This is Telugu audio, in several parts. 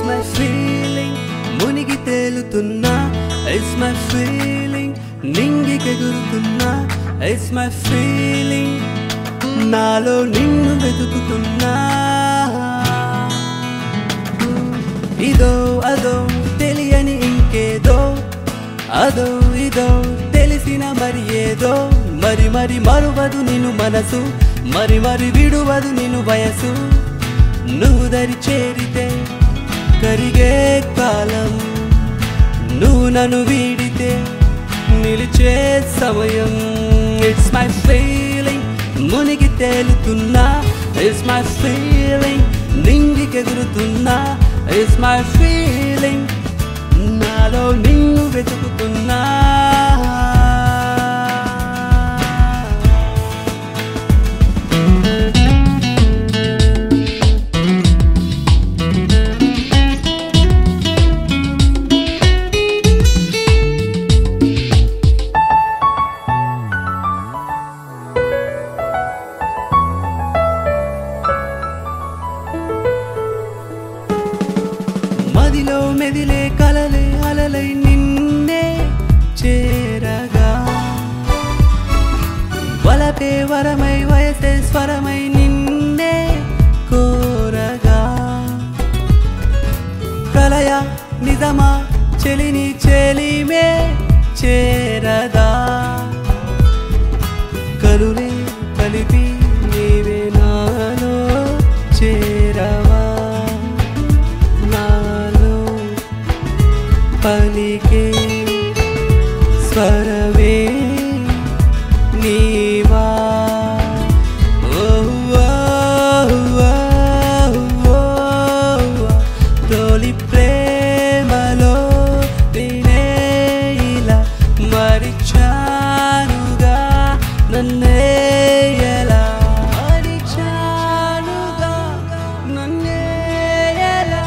my feeling మునిగి తేలుతున్నా It's my feeling నింగికెగురుతున్నా It's my feeling నాలో నిన్ను వెతుకుతున్నా ఇదో అదో తెలియని ఇంకేదో అదో ఇదో తెలిసిన మరి ఏదో మరి మరి మరువదు నిన్ను మనసు మరి మరి విడువదు నిన్ను వయసు నువ్వు దరి చేరితే కరిగే కాలం నువ్వు నన్ను వీడితే నిలిచే సమయం It's my feeling మునిగి తేలుతున్నా It's my feeling నింగికెగురుతున్నా It's my feeling నాలో నిన్ను వెతుకుతున్నా మదిలో మెదిలే కలలే అలలై నిన్నే చేరగా వలపే వరమై వయసే స్వరమై నిన్నే కోరగా కలయ నిజమా చెలిని చెలిమే చేరదా కలులే కలిపి నీవే నాలో చేరవా పలికే స్వరమే నీవా తొలి ప్రేమలో నేనే ఇలా మరిచానుగా నన్నే ఎలా మరిచానుగా నన్నే ఎలా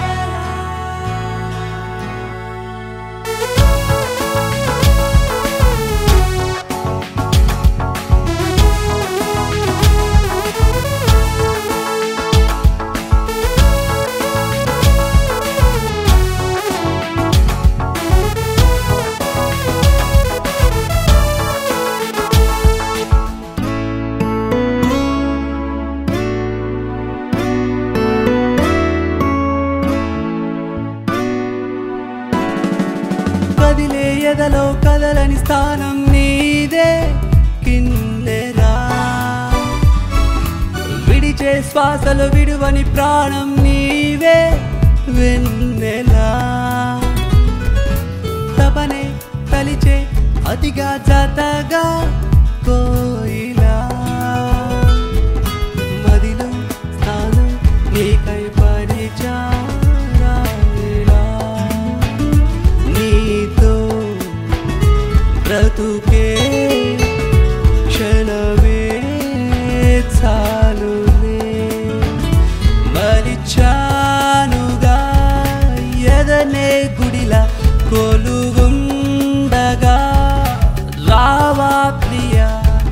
కదిలే ఎదలో కదలని స్థానం నీదే కిన్నెరా విడిచే శ్వాసలు విడువని ప్రాణం నీవే వెన్నెలా తపనే కలిచే అతిగా జతగా కోయిలా మదిలో స్థానం నీకై పరిచారాయిలా నీతో బ్రతుకే క్షణమే చాలులే మలిచానుగా ఎదనే గుడిలా కొలువుండగా రావా ప్రియా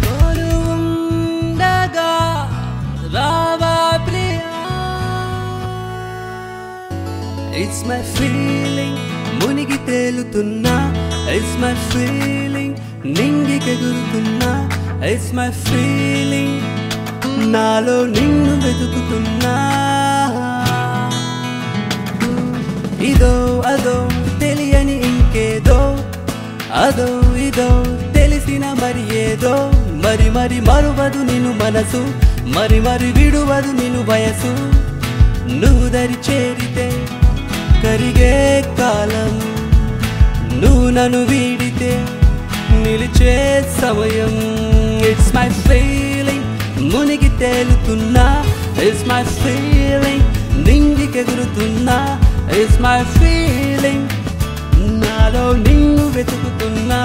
కొలువుండగా రావా ప్రియా It's my feeling మునిగి తేలుతున్నా It's my feeling నింగికెగురుతున్నా It's my feeling నాలో నిన్ను వెతుకుతున్నా ఇదో అదో తెలియని ఇంకేదో అదో ఇదో తెలిసిన మరి ఏదో మరి మరి మరువదు నిన్ను మనసు మరి మరి విడువదు నిన్ను వయసు నువ్వు దరి చేరితే కరిగే కాలం నువ్వు నన్ను వీడితే నిలిచే సమయం It's my feeling మునిగి తేలుతున్నా It's my feeling నింగికెగురుతున్నా It's my feeling నాలో నిన్ను వెతుకుతున్నా